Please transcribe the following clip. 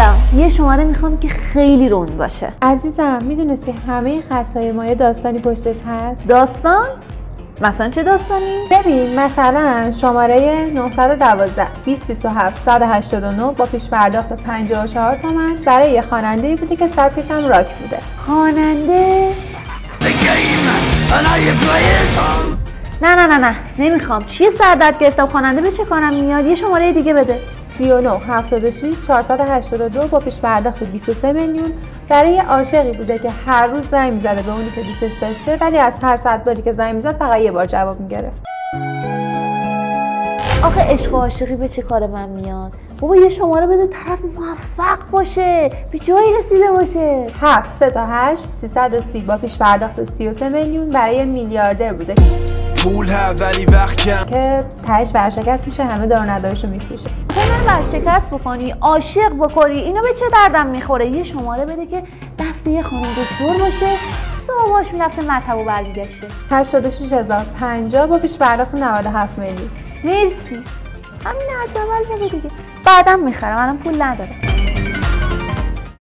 سلام، یه شماره میخوام که خیلی روند باشه. عزیزم میدونستی همه خطای ما یه داستانی پشتش هست؟ داستان؟ مثلا چه داستانی؟ ببین مثلا شماره 912 2027 189 با پیش پرداخت 54 تومن برای یه خواننده‌ای بوده که سبکش هم راک بوده. خواننده؟ نه نمیخوام. چیه سردرد گرفتم، خواننده به چه کارم میاد؟ یه شماره دیگه بده. 39 76 482 با پیش پرداخت 23 میلیون برای یه عاشقی بوده که هر روز زنگ می‌زده به اونی که دوستش داشته، ولی از هر 100 باری که زنگ می‌زد فقط یه بار جواب می‌گرفت. آخه عشق و عاشقی به چه کار من میاد؟ بابا یه شماره بده طرف موفق باشه، به جایی رسیده باشه. 7 3 تا 8 330 با پیش پرداخت 33 میلیون برای میلیاردر بوده پول ولی وقت کم که تهش ورشکست میشه، همه دار و ندارشو میفروشه. من ورشکست بکنی، عاشق بکنی، اینو به چه دردم میخوره؟ یه شماره بده که دست یه خانم دکتر باشه، صبح باش میرفته مطب و برمیگشته. 86050 با پیش پرداخت 97 میلیون. مرسی. همین از اول بده دیگه، بعدم میخرم، الان پول ندارم.